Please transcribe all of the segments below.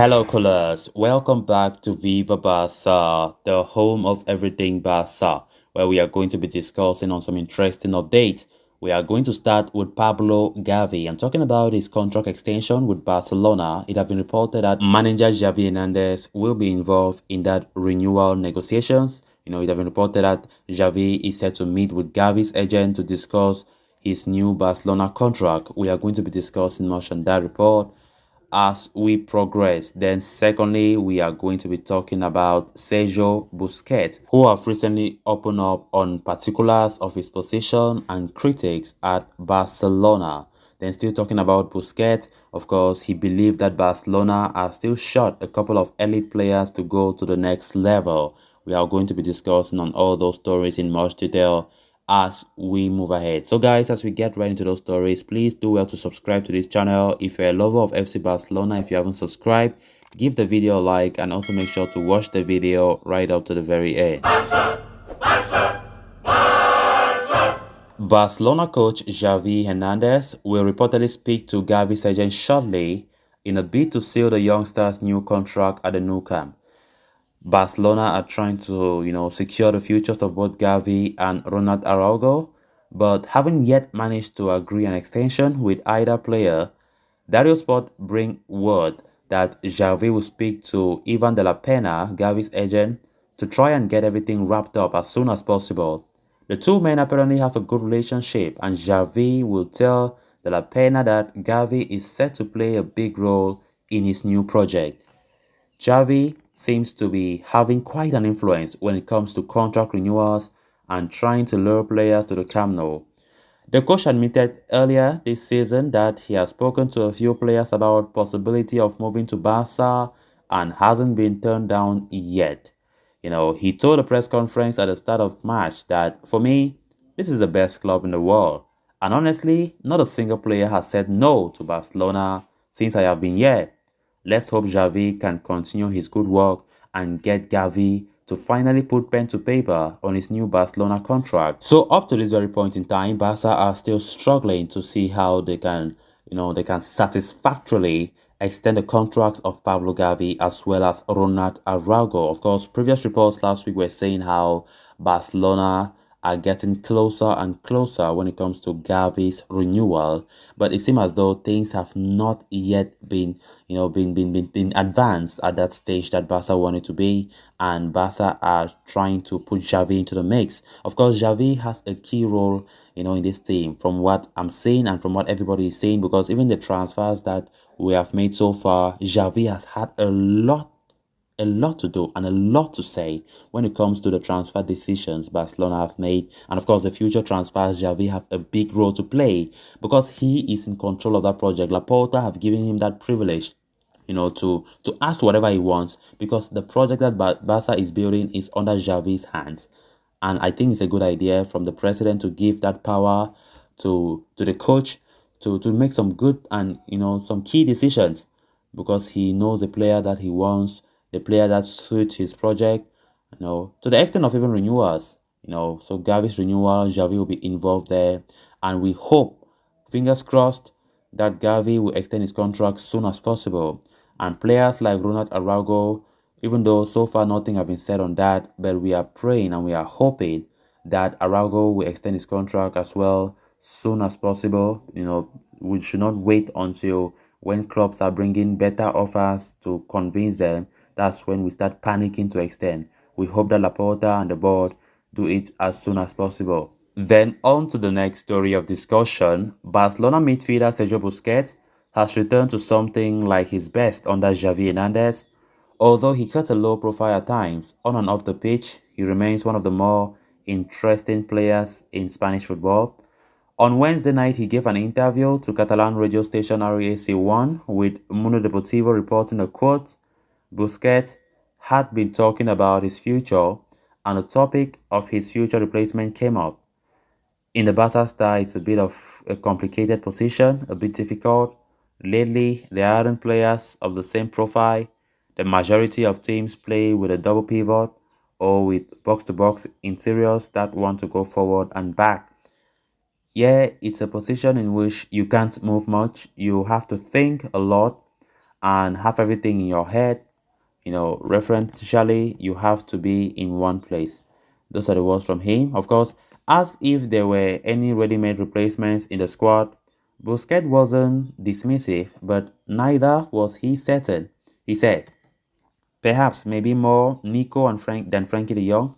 Hello, callers. Welcome back to Viva Barca, the home of everything Barca, where we are going to be discussing on some interesting updates. We are going to start with Pablo Gavi. I'm talking about his contract extension with Barcelona. It has been reported that manager Xavi Hernandez will be involved in that renewal negotiations. It has been reported that Xavi is set to meet with Gavi's agent to discuss his new Barcelona contract. We are going to be discussing much on that report as we progress. Then secondly, we are going to be talking about Sergio Busquets, who have recently opened up on particulars of his position and critics at Barcelona. Then still talking about Busquets, of course, he believed that Barcelona are still short a couple of elite players to go to the next level. We are going to be discussing on all those stories in much detail as we move ahead. So guys, as we get right into those stories, please do well to subscribe to this channel. If you're a lover of FC Barcelona, if you haven't subscribed, give the video a like and also make sure to watch the video right up to the very end. Barcelona coach Xavi Hernandez will reportedly speak to Gavi's agent shortly in a bid to seal the youngster's new contract at the Nou Camp. Barcelona are trying to, secure the futures of both Gavi and Ronald Araujo, but haven't yet managed to agree an extension with either player. Dario Sport bring word that Xavi will speak to Ivan de la Pena, Gavi's agent, to try and get everything wrapped up as soon as possible. The two men apparently have a good relationship, and Xavi will tell de la Pena that Gavi is set to play a big role in his new project. Xavi seems to be having quite an influence when it comes to contract renewals and trying to lure players to the Camp Nou. The coach admitted earlier this season that he has spoken to a few players about possibility of moving to Barca and hasn't been turned down yet. He told a press conference at the start of March that, for me, this is the best club in the world. And honestly, not a single player has said no to Barcelona since I have been here. Let's hope Xavi can continue his good work and get Gavi to finally put pen to paper on his new Barcelona contract. So up to this very point in time, Barca are still struggling to see how they can, they can satisfactorily extend the contracts of Pablo Gavi as well as Ronald Araujo. Of course, previous reports last week were saying how Barcelona are getting closer and closer when it comes to Gavi's renewal, but it seems as though things have not yet been, been advanced at that stage that Barca wanted to be, and Barca are trying to put Xavi into the mix. Of course, Xavi has a key role, in this team, from what I'm saying and from what everybody is saying, because even the transfers that we have made so far, Xavi has had a lot to do and a lot to say when it comes to the transfer decisions Barcelona have made. And of course, the future transfers, Xavi have a big role to play because he is in control of that project. Laporta have given him that privilege, to ask whatever he wants because the project that Barca is building is under Xavi's hands. And I think it's a good idea from the president to give that power to the coach to make some good and, some key decisions because he knows the player that he wants, the player that suits his project, to the extent of even renewals, So Gavi's renewal, Xavi will be involved there. And we hope, fingers crossed, that Gavi will extend his contract soon as possible. And players like Ronald Araujo, even though so far nothing has been said on that, but we are praying and we are hoping that Araujo will extend his contract as well soon as possible. We should not wait until when clubs are bringing better offers to convince them. That's when we start panicking to extend. We hope that Laporta and the board do it as soon as possible. Then on to the next story of discussion. Barcelona midfielder Sergio Busquets has returned to something like his best under Xavi Hernandez. Although he cut a low profile at times, on and off the pitch, he remains one of the more interesting players in Spanish football. On Wednesday night, he gave an interview to Catalan radio station RAC1 with Mundo Deportivo reporting a quote, Busquets had been talking about his future and the topic of his future replacement came up. In the Barca style, it's a bit of a complicated position, a bit difficult. Lately, there aren't players of the same profile. The majority of teams play with a double pivot or with box-to-box interiors that want to go forward and back. Yeah, it's a position in which you can't move much. You have to think a lot. and have everything in your head. Referentially, you have to be in one place. Those are the words from him. Of course, as if there were any ready-made replacements in the squad, Busquets wasn't dismissive, but neither was he certain. He said, perhaps maybe more Nico and Frank than Frankie de Jong.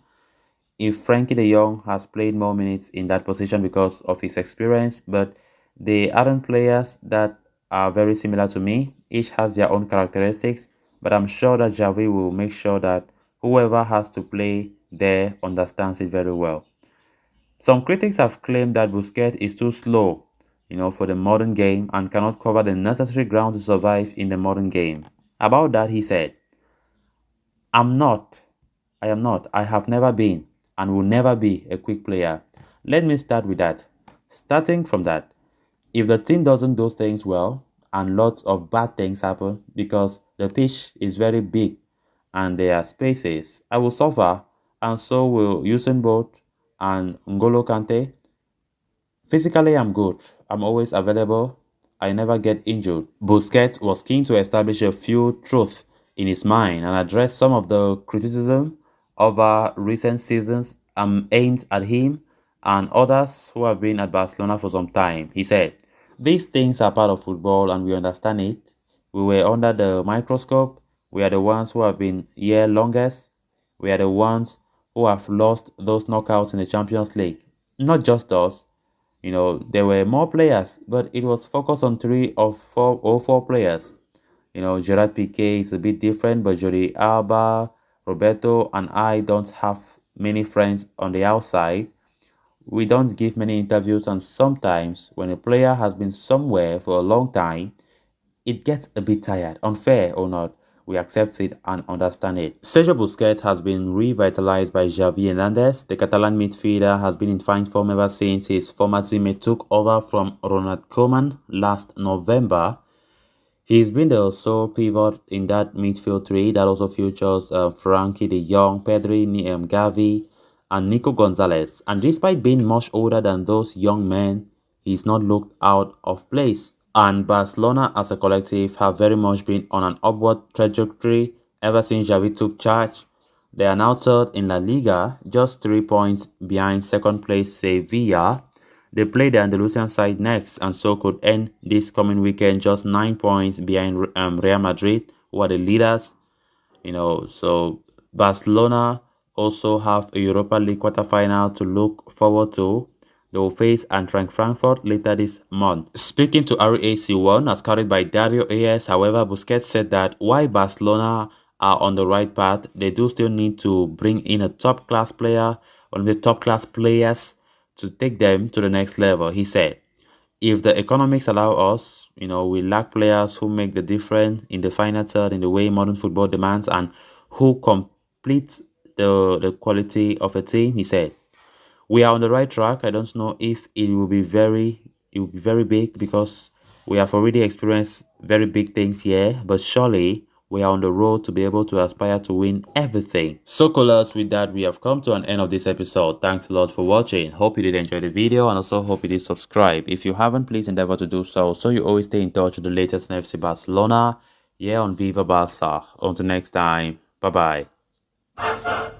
If Frankie de Jong has played more minutes in that position because of his experience, but they aren't players that are very similar to me. Each has their own characteristics, but I'm sure that Xavi will make sure that whoever has to play there understands it very well. Some critics have claimed that Busquets is too slow, for the modern game and cannot cover the necessary ground to survive in the modern game. About that, he said, I'm not. I am not. I have never been and will never be a quick player. Let me start with that. Starting from that, if the team doesn't do things well and lots of bad things happen because the pitch is very big and there are spaces, I will suffer and so will Usain Bolt and N'Golo Kante. Physically, I'm good. I'm always available. I never get injured. Busquets was keen to establish a few truths in his mind and address some of the criticism over recent seasons aimed at him and others who have been at Barcelona for some time. He said, these things are part of football and we understand it. We were under the microscope. We are the ones who have been here longest. We are the ones who have lost those knockouts in the Champions League. Not just us. There were more players, but it was focused on three or four players. Gerard Piqué is a bit different, but Jordi Alba, Roberto, and I don't have many friends on the outside. We don't give many interviews, and sometimes when a player has been somewhere for a long time, it gets a bit tired, unfair or not. We accept it and understand it. Sergio Busquets has been revitalized by Xavi Hernandez. The Catalan midfielder has been in fine form ever since his former teammate took over from Ronald Koeman last November. He's been the sole pivot in that midfield three that also features Frankie de Jong, Pedri, Gavi, and Nico Gonzalez. And despite being much older than those young men, he's not looked out of place. And Barcelona as a collective have very much been on an upward trajectory ever since Xavi took charge. They are now third in La Liga, just 3 points behind second place Sevilla. They play the Andalusian side next and so could end this coming weekend just 9 points behind Real Madrid, who are the leaders. So Barcelona also have a Europa League quarterfinal to look forward to. They will face Eintracht Frankfurt later this month. Speaking to RAC1, as carried by Dario AS, however, Busquets said that while Barcelona are on the right path, they do still need to bring in a top-class player, one of the top-class players, to take them to the next level. He said, if the economics allow us, we lack players who make the difference in the final third in the way modern football demands and who complete the quality of a team, he said. We are on the right track. I don't know if it will be very big because we have already experienced very big things here, but surely we are on the road to be able to aspire to win everything. So callers, with that, we have come to an end of this episode. Thanks a lot for watching. Hope you did enjoy the video and also hope you did subscribe. If you haven't, please endeavor to do so you always stay in touch with the latest in FC Barcelona here on Viva Barca. Until next time, bye bye.